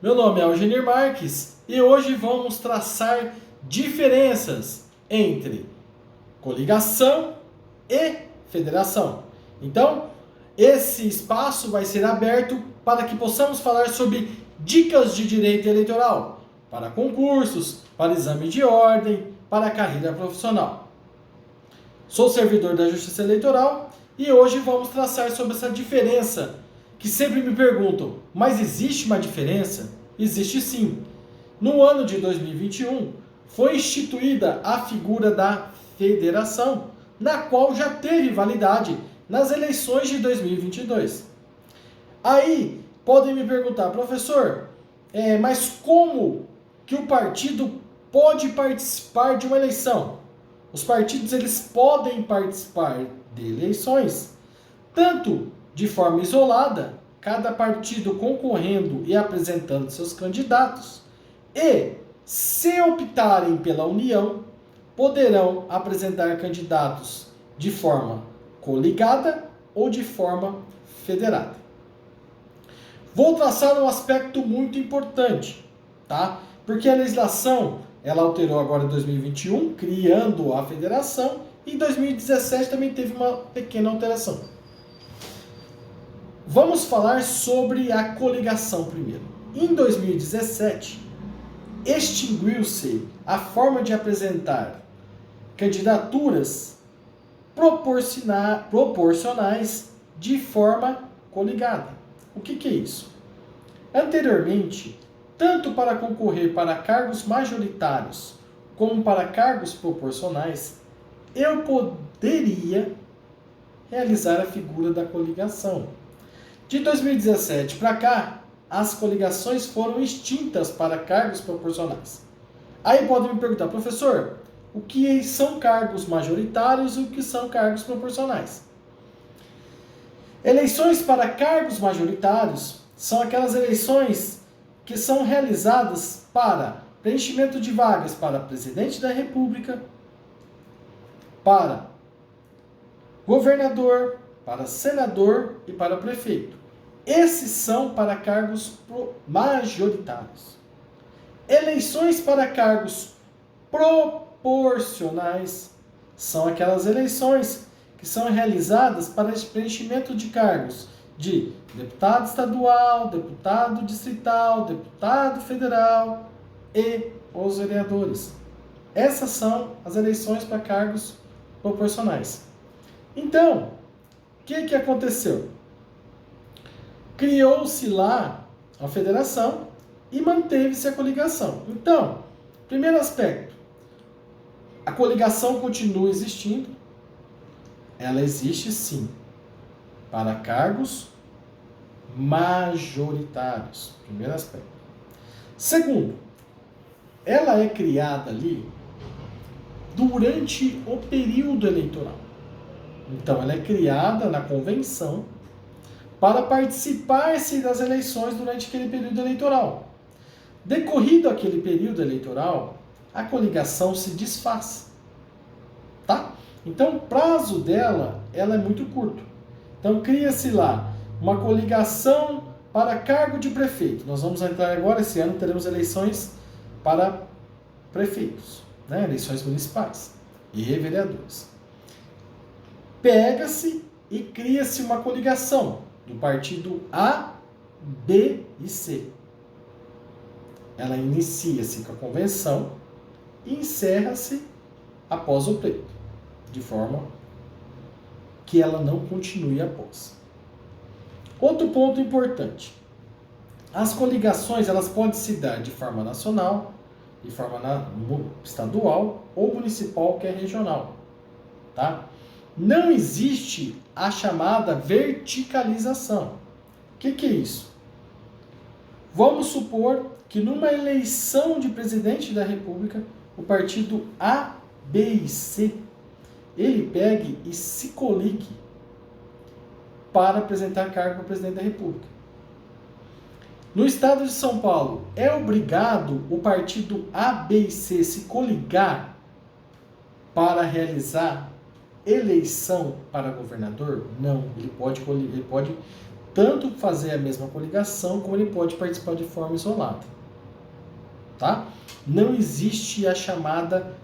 Meu nome é Algenir Marques e hoje vamos traçar diferenças entre coligação e federação. Então, esse espaço vai ser aberto para que possamos falar sobre dicas de direito eleitoral, para concursos, para exame de ordem, para a carreira profissional. Sou servidor da Justiça Eleitoral e hoje vamos traçar sobre essa diferença que sempre me perguntam, mas existe uma diferença? Existe sim. No ano de 2021, foi instituída a figura da federação, na qual já teve validade nas eleições de 2022. Aí, podem me perguntar, professor, mas como que o partido pode participar de uma eleição? Os partidos eles podem participar de eleições, tanto de forma isolada, cada partido concorrendo e apresentando seus candidatos, e, se optarem pela união, poderão apresentar candidatos de forma coligada ou de forma federada. Vou traçar um aspecto muito importante, tá? Porque a legislação, ela alterou agora em 2021, criando a federação, e em 2017 também teve uma pequena alteração. Vamos falar sobre a coligação primeiro. Em 2017, extinguiu-se a forma de apresentar candidaturas proporcionais de forma coligada. O que é isso? Anteriormente, tanto para concorrer para cargos majoritários como para cargos proporcionais, eu poderia realizar a figura da coligação. De 2017 para cá, as coligações foram extintas para cargos proporcionais. Aí podem me perguntar, professor, o que são cargos majoritários e o que são cargos proporcionais? Eleições para cargos majoritários são aquelas eleições que são realizadas para preenchimento de vagas para presidente da República, para governador, para senador e para prefeito. Esses são para cargos majoritários. Eleições para cargos proporcionais são aquelas eleições que são realizadas para preenchimento de cargos de deputado estadual, deputado distrital, deputado federal e os vereadores. Essas são as eleições para cargos proporcionais. Então, o que aconteceu? Criou-se lá a federação e manteve-se a coligação. Então, primeiro aspecto, a coligação continua existindo. Ela existe sim, para cargos majoritários. Primeiro aspecto. Segundo, ela é criada ali durante o período eleitoral. Então, ela é criada na convenção para participar-se das eleições durante aquele período eleitoral. Decorrido aquele período eleitoral, a coligação se desfaz. Tá? Então, o prazo dela, ela é muito curto. Então, cria-se lá uma coligação para cargo de prefeito. Nós vamos entrar agora, esse ano, teremos eleições para prefeitos, né? Eleições municipais e vereadores. Pega-se e cria-se uma coligação do partido A, B e C. Ela inicia-se com a convenção e encerra-se após o pleito, de forma que ela não continue após. Outro ponto importante. As coligações elas podem se dar de forma nacional, de forma estadual ou municipal, que é regional. Tá? Não existe a chamada verticalização. O que é isso? Vamos supor que numa eleição de presidente da República, o partido A, B e C, ele pegue e se coligue para apresentar cargo para o presidente da República. No estado de São Paulo, é obrigado o partido A, B e C se coligar para realizar eleição para governador? Não, ele pode tanto fazer a mesma coligação, como ele pode participar de forma isolada. Tá? Não existe a chamada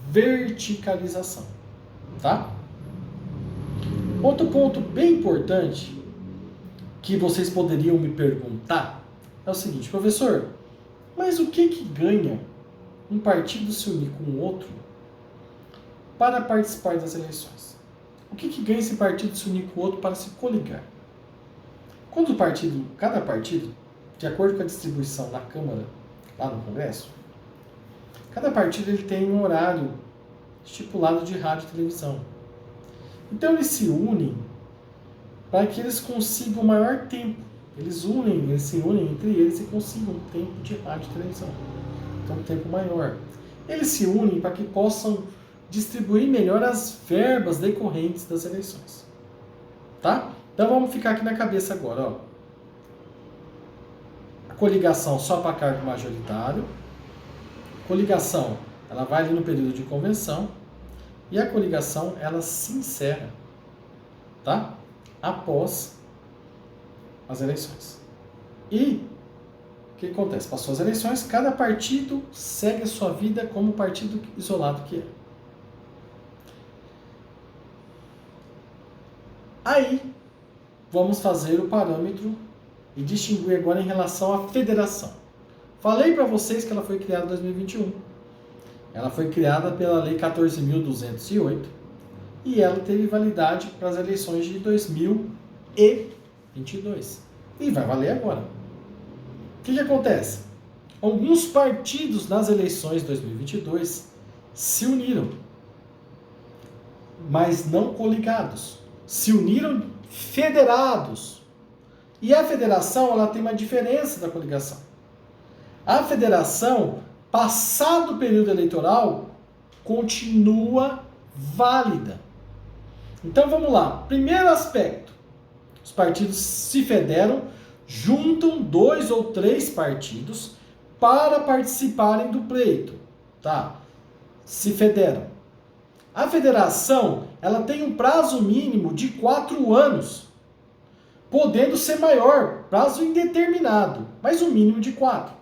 verticalização. Tá? Outro ponto bem importante que vocês poderiam me perguntar é o seguinte: professor, mas o que ganha um partido se unir com o outro para participar das eleições? O que ganha esse partido se unir com o outro para se coligar? Quando cada partido, de acordo com a distribuição na Câmara, lá no Congresso, cada partido ele tem um horário estipulado de rádio e televisão. Então eles se unem para que eles consigam maior tempo. Eles se unem entre eles e consigam um tempo de rádio e televisão. Então um tempo maior. Eles se unem para que possam distribuir melhor as verbas decorrentes das eleições. Tá? Então vamos ficar aqui na cabeça agora. Ó. A coligação só para cargo majoritário. Coligação, ela vai ali no período de convenção. E a coligação, ela se encerra, tá? Após as eleições. E o que acontece? Passou as eleições, cada partido segue a sua vida como partido isolado que é. Aí, vamos fazer o parâmetro e distinguir agora em relação à federação. Falei para vocês que ela foi criada em 2021. Ela foi criada pela Lei 14.208 e ela teve validade para as eleições de 2022. E vai valer agora. O que acontece? Alguns partidos nas eleições de 2022 se uniram, mas não coligados. Se uniram federados. E a federação, ela tem uma diferença da coligação. A federação, passado o período eleitoral, continua válida. Então vamos lá. Primeiro aspecto. Os partidos se federam, juntam 2 ou 3 partidos para participarem do pleito. Tá? Se federam. A federação, ela tem um prazo mínimo de 4 anos, podendo ser maior, prazo indeterminado, mas um mínimo de 4.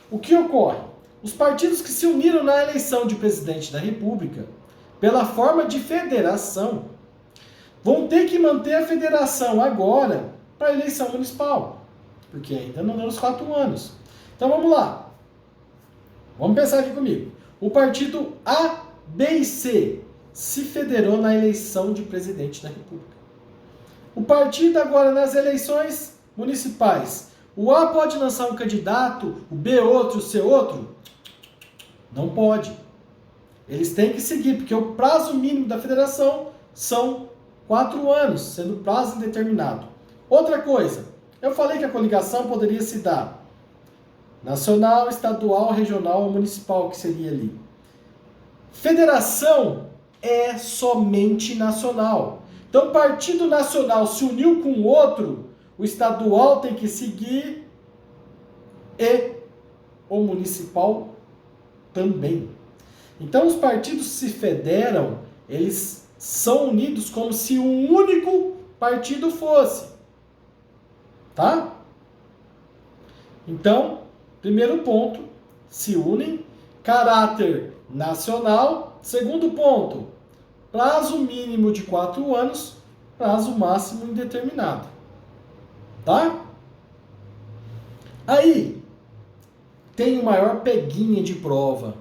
O que ocorre? Os partidos que se uniram na eleição de presidente da República, pela forma de federação, vão ter que manter a federação agora para a eleição municipal, porque ainda não deu os 4 anos. Então vamos lá. Vamos pensar aqui comigo. O partido A, B e C se federou na eleição de presidente da República. O partido agora nas eleições municipais, o A pode lançar um candidato, o B outro, o C outro? Não pode. Eles têm que seguir, porque o prazo mínimo da federação são 4 anos, sendo prazo indeterminado. Outra coisa, eu falei que a coligação poderia se dar nacional, estadual, regional ou municipal, que seria ali. Federação é somente nacional. Então, o partido nacional se uniu com o outro, o estadual tem que seguir e o municipal também. Então, os partidos se federam, eles são unidos como se um único partido fosse. Tá? Então, primeiro ponto, se unem, caráter nacional. Segundo ponto, prazo mínimo de 4 anos, prazo máximo indeterminado. Tá? Aí, tem o maior peguinha de prova.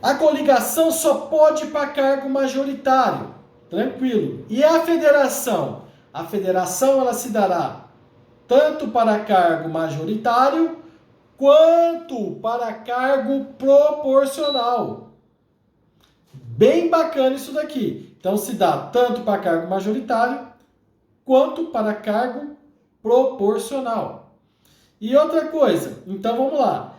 A coligação só pode ir para cargo majoritário. Tranquilo. E a federação? A federação ela se dará tanto para cargo majoritário quanto para cargo proporcional. Bem bacana isso daqui. Então se dá tanto para cargo majoritário quanto para cargo proporcional. E outra coisa, então vamos lá.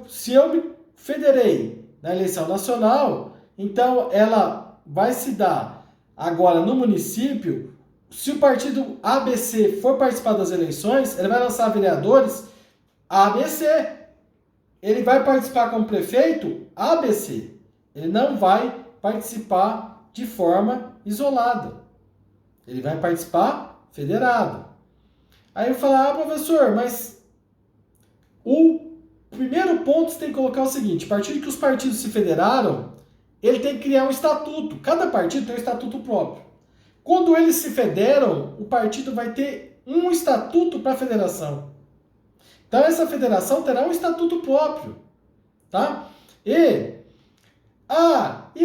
Se eu me federei na eleição nacional, então ela vai se dar agora no município. Se o partido ABC for participar das eleições, ele vai lançar vereadores ABC. Ele vai participar como prefeito ABC. Ele não vai participar de forma isolada. Ele vai participar federado. Aí eu falo, professor, mas o primeiro ponto você tem que colocar o seguinte, a partir que os partidos se federaram, ele tem que criar um estatuto. Cada partido tem um estatuto próprio. Quando eles se federam, o partido vai ter um estatuto para a federação. Então essa federação terá um estatuto próprio, tá? E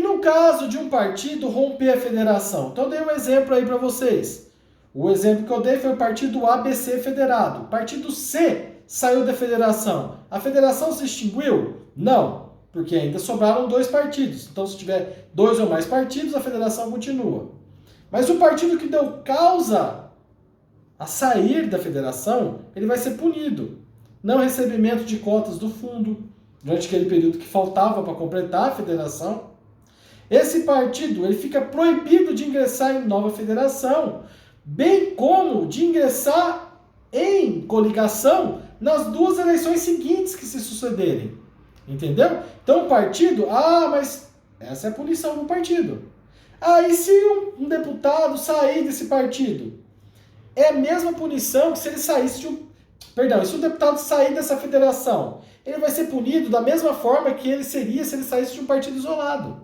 no caso de um partido romper a federação? Então eu dei um exemplo aí para vocês. O exemplo que eu dei foi o partido ABC federado. O partido C saiu da federação. A federação se extinguiu? Não, porque ainda sobraram 2 partidos. Então se tiver 2 ou mais partidos, a federação continua. Mas o partido que deu causa a sair da federação, ele vai ser punido. Não recebimento de cotas do fundo, durante aquele período que faltava para completar a federação. Esse partido ele fica proibido de ingressar em nova federação, bem como de ingressar em coligação nas 2 eleições seguintes que se sucederem. Entendeu? Então o partido, mas essa é a punição do partido. E se um deputado sair desse partido? É a mesma punição que se ele saísse de um... Perdão, e se o deputado sair dessa federação? Ele vai ser punido da mesma forma que ele seria se ele saísse de um partido isolado.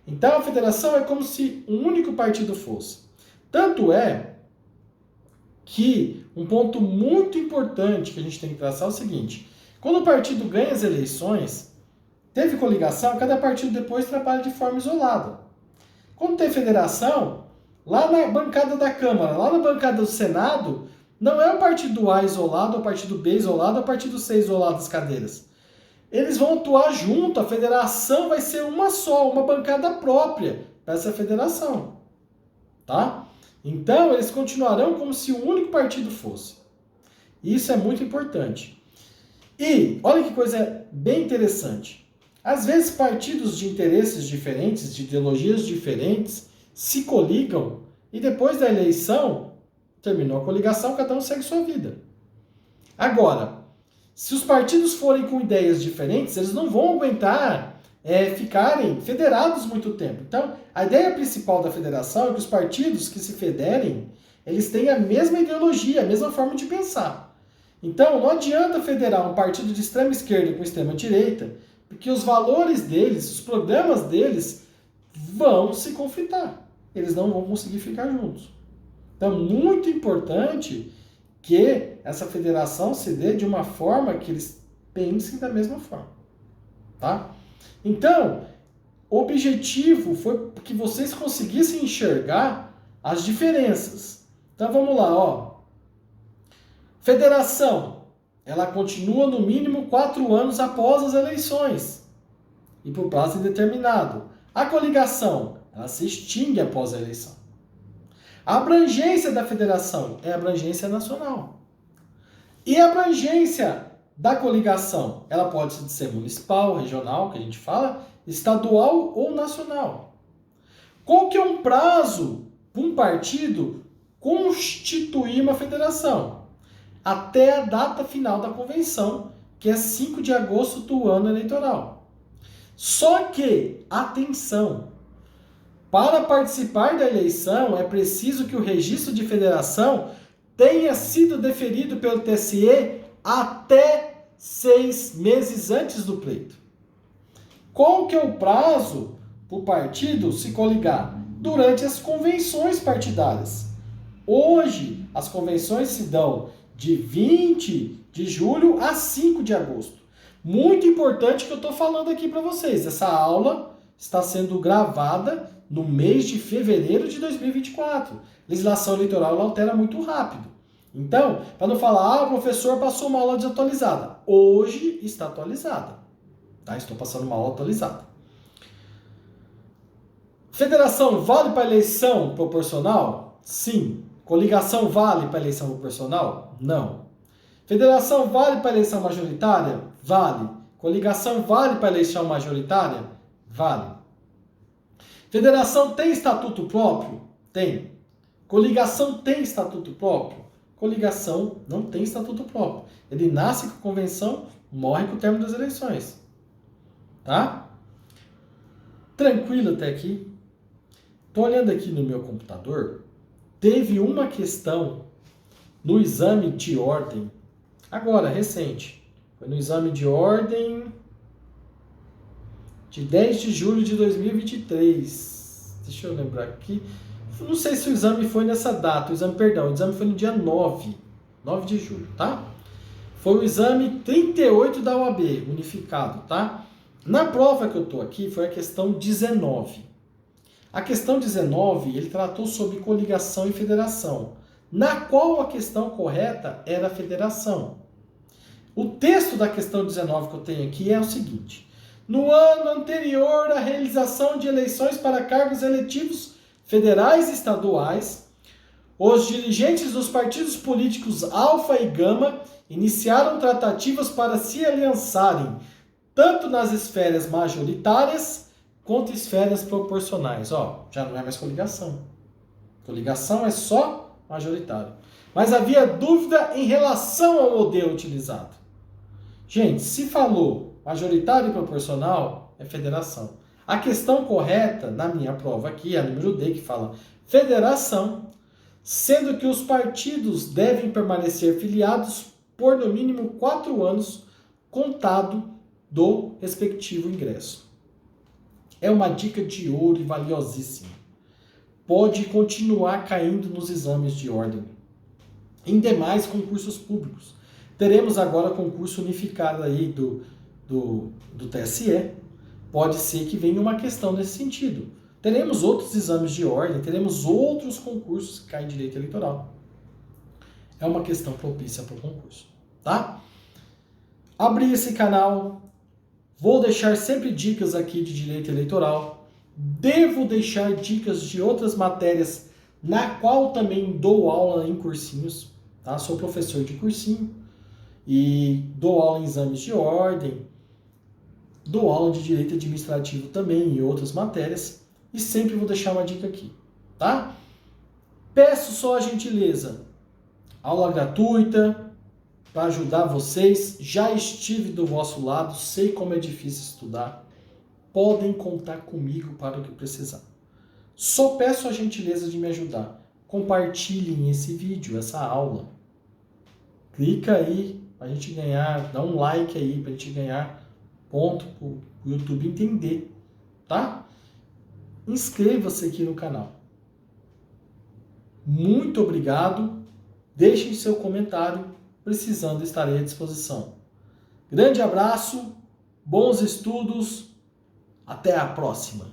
Então a federação é como se um único partido fosse. Tanto é que um ponto muito importante que a gente tem que traçar é o seguinte: quando o partido ganha as eleições, teve coligação, cada partido depois trabalha de forma isolada. Quando tem federação, lá na bancada da Câmara, lá na bancada do Senado, não é o partido A isolado, o partido B isolado, o partido C isolado as cadeiras. Eles vão atuar junto, a federação vai ser uma só, uma bancada própria para essa federação. Tá? Então, eles continuarão como se um único partido fosse. Isso é muito importante. E, olha que coisa bem interessante. Às vezes, partidos de interesses diferentes, de ideologias diferentes, se coligam e depois da eleição, terminou a coligação, cada um segue sua vida. Agora, se os partidos forem com ideias diferentes, eles não vão aguentar ficarem federados muito tempo. Então, a ideia principal da federação é que os partidos que se federem, eles têm a mesma ideologia, a mesma forma de pensar. Então, não adianta federar um partido de extrema esquerda com extrema direita, porque os valores deles, os programas deles, vão se conflitar. Eles não vão conseguir ficar juntos. Então, muito importante que essa federação se dê de uma forma que eles pensem da mesma forma. Tá? Então, o objetivo foi que vocês conseguissem enxergar as diferenças. Então, vamos lá. Federação, ela continua no mínimo 4 anos após as eleições e por prazo indeterminado. A coligação, ela se extingue após a eleição. A abrangência da federação é a abrangência nacional. E a abrangência da coligação, ela pode ser municipal, regional, que a gente fala, estadual ou nacional. Qual que é um prazo para um partido constituir uma federação? Até a data final da convenção, que é 5 de agosto do ano eleitoral. Só que, atenção, para participar da eleição é preciso que o registro de federação tenha sido deferido pelo TSE até 6 meses antes do pleito. Qual que é o prazo para o partido se coligar? Durante as convenções partidárias. Hoje, as convenções se dão de 20 de julho a 5 de agosto. Muito importante que eu estou falando aqui para vocês. Essa aula está sendo gravada no mês de fevereiro de 2024. Legislação eleitoral ela altera muito rápido. Então, para não falar, o professor passou uma aula desatualizada. Hoje está atualizada. Tá? Estou passando uma aula atualizada. Federação vale para eleição proporcional? Sim. Coligação vale para eleição proporcional? Não. Federação vale para eleição majoritária? Vale. Coligação vale para eleição majoritária? Vale. Federação tem estatuto próprio? Tem. Coligação tem estatuto próprio? Coligação não tem estatuto próprio. Ele nasce com a convenção, morre com o término das eleições. Tá? Tranquilo até aqui? Estou olhando aqui no meu computador. Teve uma questão no exame de ordem, agora, recente, foi no exame de ordem de 10 de julho de 2023. Deixa eu lembrar aqui. Não sei se o exame foi nessa data, o exame foi no dia 9 de julho, tá? Foi o exame 38 da OAB, unificado, tá? Na prova que eu tô aqui, foi a questão 19. A questão 19, ele tratou sobre coligação e federação, na qual a questão correta era federação. O texto da questão 19 que eu tenho aqui é o seguinte: no ano anterior à realização de eleições para cargos eletivos federais e estaduais, os dirigentes dos partidos políticos Alfa e Gama iniciaram tratativas para se aliançarem, tanto nas esferas majoritárias quanto esferas proporcionais. Ó, já não é mais coligação. Coligação é só majoritário. Mas havia dúvida em relação ao modelo utilizado. Gente, se falou majoritário e proporcional, é federação. A questão correta, na minha prova aqui, é a número D, que fala federação, sendo que os partidos devem permanecer filiados por no mínimo 4 anos, contado do respectivo ingresso. É uma dica de ouro e valiosíssima. Pode continuar caindo nos exames de ordem. Em demais concursos públicos. Teremos agora concurso unificado aí do TSE. Pode ser que venha uma questão nesse sentido. Teremos outros exames de ordem, teremos outros concursos que caem em direito eleitoral. É uma questão propícia para o concurso, tá? Abri esse canal, vou deixar sempre dicas aqui de direito eleitoral, devo deixar dicas de outras matérias na qual também dou aula em cursinhos, tá? Sou professor de cursinho e dou aula em exames de ordem, dou aula de direito administrativo também e outras matérias e sempre vou deixar uma dica aqui, tá? Peço só a gentileza, aula gratuita para ajudar vocês, já estive do vosso lado, sei como é difícil estudar, podem contar comigo para o que precisar. Só peço a gentileza de me ajudar, compartilhem esse vídeo, essa aula, clica aí para a gente ganhar, dá um like aí para a gente ganhar ponto para o YouTube entender, tá? Inscreva-se aqui no canal. Muito obrigado. Deixem seu comentário. Precisando, estarei à disposição. Grande abraço, bons estudos. Até a próxima.